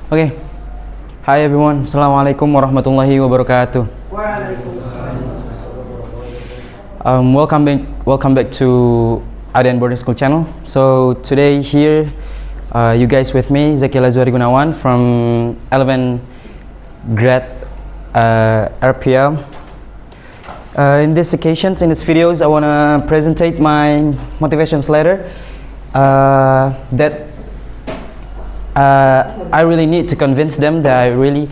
Okay. Hi everyone. Assalamualaikum warahmatullahi wabarakatuh. Welcome back to RPL Boarding School channel. So today here, you guys with me, Zaky Lazuardi Gunawan from 11 grade RPL. In these occasions, in these videos, I wanna presentate my motivations letter that I really need to convince them that I really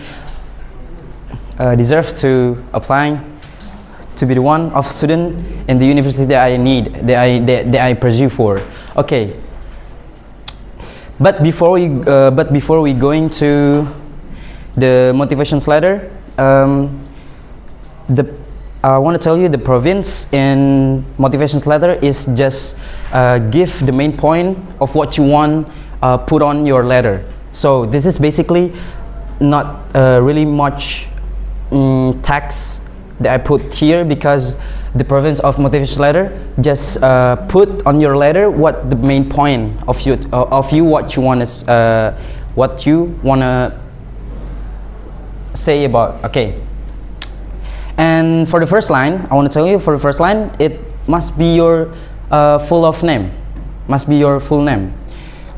deserve to apply to be the one of student in the university that I need, that I pursue for. Okay. But before we go into the motivations letter, I want to tell you the province in motivations letter is just give the main point of what you want put on your letter. So this is basically not really much text that I put here, because the province of motivation letter just put on your letter what the main point of you what you wanna say about. Okay. And for the first line, I want to tell you, for the first line, it must be your full of name, must be your full name.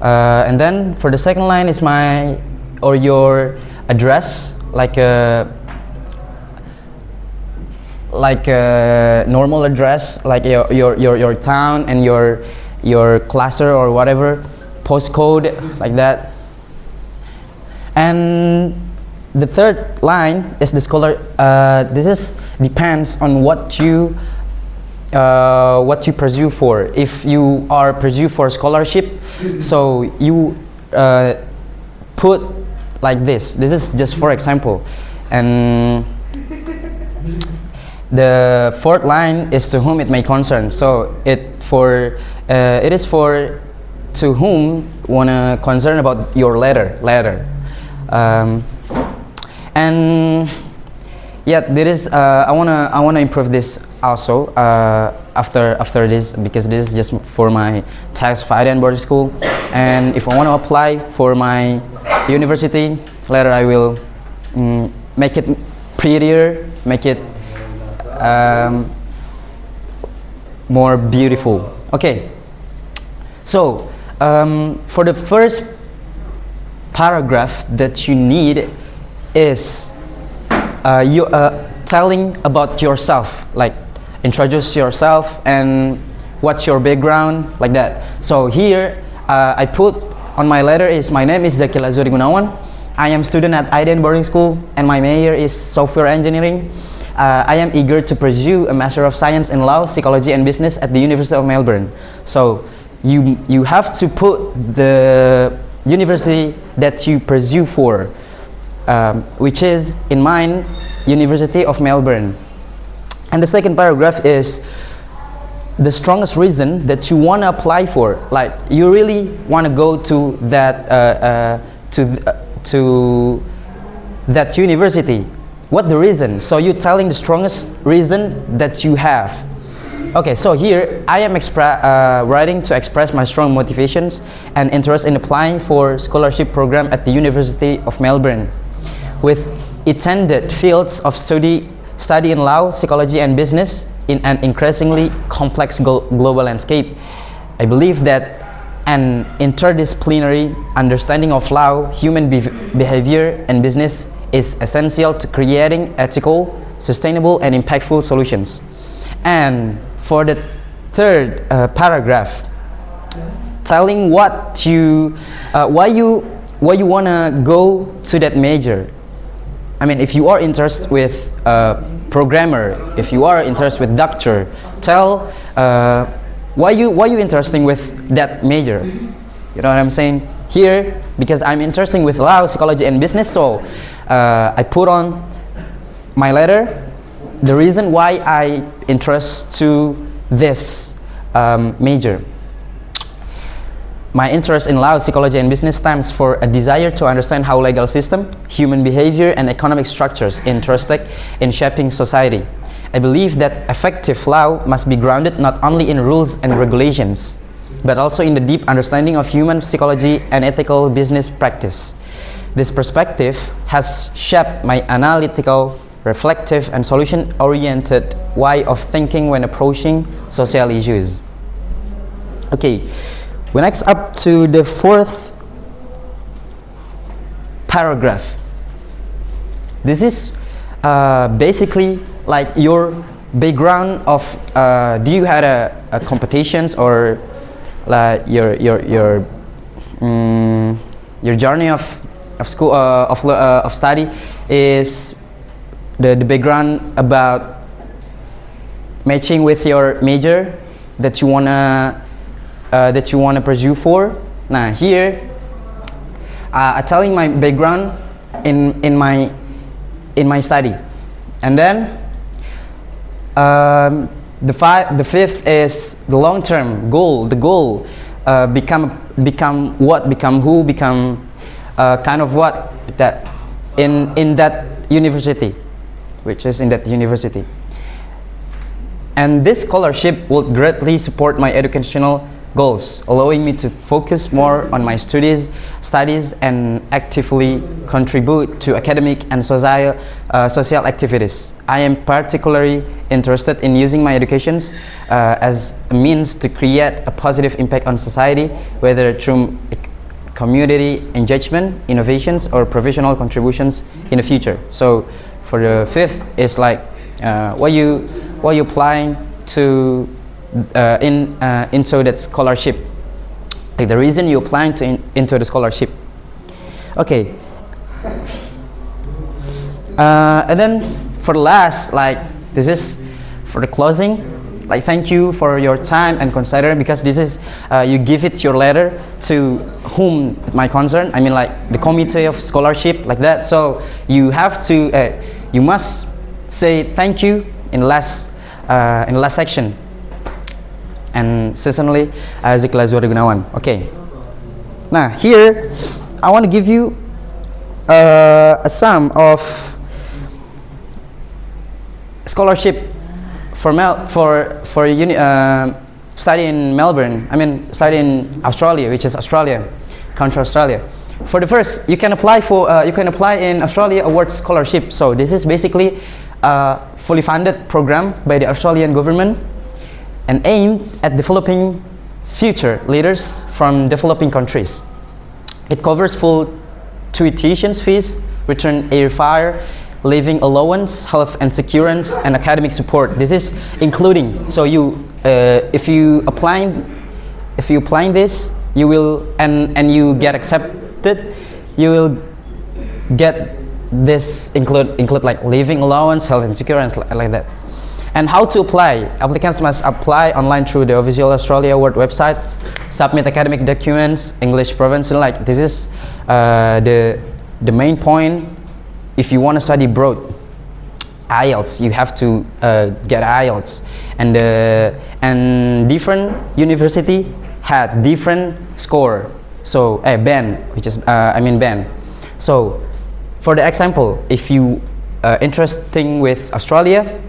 And then for the second line is your address, like a normal address, like your town and your cluster or whatever, postcode, like that. And the third line is the scholar. This is depends on what you pursue for. If you are pursue for scholarship, so you put like this. This is just for example. And the fourth line is to whom it may concern. So it is for to whom wanna concern about your letter. And yeah, there is I wanna improve this also after this, because this is just for my tax and boarding school. And if I want to apply for my university later, I will make it prettier, make it more beautiful. Okay. So for the first paragraph that you need is you telling about yourself, like introduce yourself and what's your background, like that. So here I put on my letter is my name is Zaky Lazuardi Gunawan. I am student at RPL Boarding School and my major is software engineering. I am eager to pursue a Master of Science in Law, Psychology and Business at the University of Melbourne. So you have to put the university that you pursue for, which is in mine, University of Melbourne. And the second paragraph is the strongest reason that you want to apply for, like you really want to go to that to that university. What the reason? So you're telling the strongest reason that you have. Okay, so here I am writing to express my strong motivations and interest in applying for scholarship program at the University of Melbourne, with intended fields of study in law, psychology and business in an increasingly complex global landscape. I believe that an interdisciplinary understanding of law, human behavior and business is essential to creating ethical, sustainable and impactful solutions. And for the third paragraph, telling why you wanna go to that major. I mean, if you are interested with programmer, if you are interested with doctor, tell why you interested with that major. You know what I'm saying? Here, because I'm interested with law, psychology and business, so I put on my letter the reason why I interest to this major. My interest in law, psychology and business stems for a desire to understand how legal system, human behavior and economic structures intersect in shaping society. I believe that effective law must be grounded not only in rules and regulations, but also in the deep understanding of human psychology and ethical business practice. This perspective has shaped my analytical, reflective, and solution-oriented way of thinking when approaching social issues. Okay, we're next up to the fourth paragraph. This is basically like your background of do you had a competitions or like your journey of school of study is the background about matching with your major that you wanna pursue for. Now here I telling my background in my study, and then the fifth is the long-term goal. The goal become what, become who, become kind of what that in that university, which is in that university. And this scholarship will greatly support my educational goals, allowing me to focus more on my studies and actively contribute to academic and social activities. I am particularly interested in using my education as a means to create a positive impact on society, whether through community engagement, innovations, or professional contributions in the future. So for the fifth is like what you applying to into that scholarship, like the reason you applying to into the scholarship. Okay, and then for the last, like this is for the closing, like thank you for your time and consider, because this is you give it your letter to whom it might concern, I mean like the committee of scholarship, like that. So you have to you must say thank you in the last section. And certainly Zaky Lazuardi Gunawan. Okay, now here I want to give you a sum of scholarship for study in Melbourne. I mean study in Australia, which is Australia, country Australia. For the first, you can apply in Australia Awards Scholarship. So this is basically a fully funded program by the Australian government and aimed at developing future leaders from developing countries. It covers full tuition fees, return airfare, living allowance, health and security, and academic support. This is including. So you, if you applying this, you will and you get accepted, you will get this include like living allowance, health and security, like that. And how to apply? Applicants must apply online through the official Australia Award website, submit academic documents, English provincial, like this is the main point. If you want to study abroad, IELTS, you have to get IELTS, and different university had different score. So band, which is band. So for the example, if you interesting with Australia,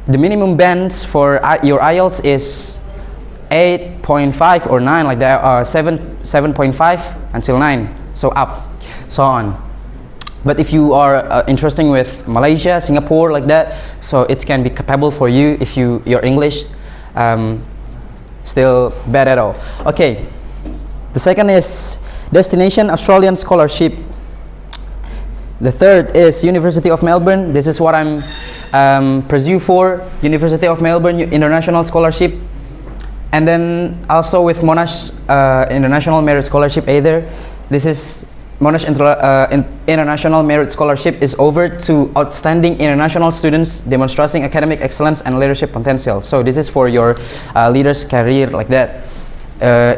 the minimum bands for your IELTS is 8.5 or 9, like that, 7.5 until 9, so up, so on. But if you are interested with Malaysia, Singapore, like that, so it can be capable for you if your English still bad at all. Okay, the second is Destination Australian Scholarship. The third is University of Melbourne. This is what I'm pursue for, University of Melbourne International Scholarship. And then also with Monash International Merit Scholarship either. This is Monash International Merit Scholarship is over to outstanding international students demonstrating academic excellence and leadership potential. So this is for your leaders career, like that.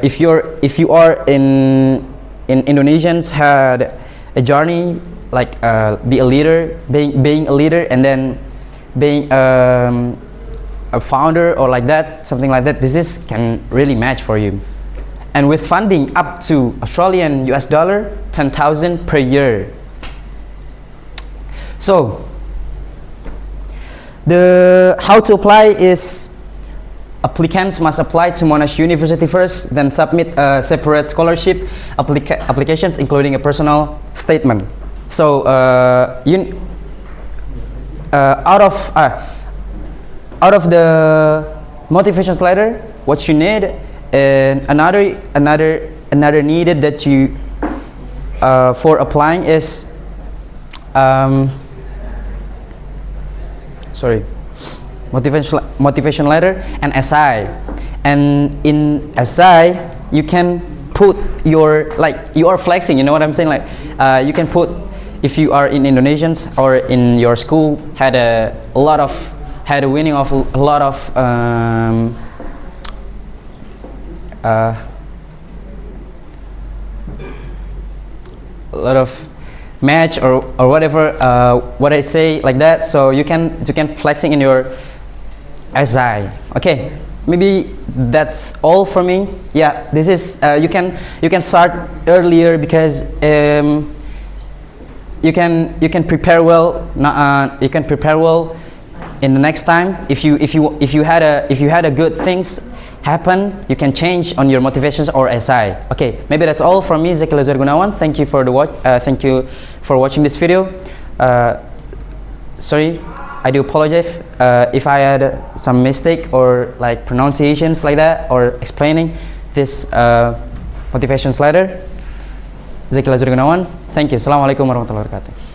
If you are in Indonesians had a journey like be a leader, being a leader, and then being a founder or like that, something like that, this can really match for you. And with funding up to Australian US dollar 10,000 per year. So the how to apply is applicants must apply to Monash University first, then submit a separate scholarship applications, including a personal statement. So out of the motivational letter, what you need, and another needed that you for applying is motivation letter and essay. And in essay you can put your, like, you are flexing, you know what I'm saying, like you can put, if you are in Indonesians or in your school had a winning of a lot of match or whatever, what I say like that. So you can flexing in your essay. Okay, maybe that's all for me. Yeah, this is you can start earlier because you can prepare well. You can prepare well in the next time. If you had a good things happen, you can change on your motivations or SI. Okay, maybe that's all from me, Zaky Lazuardi Gunawan. Thank you for the thank you for watching this video. Sorry, I do apologize if I had some mistake or like pronunciations like that or explaining this motivations letter. Zaky Lazuardi Gunawan. Thank you. Assalamualaikum warahmatullahi wabarakatuh.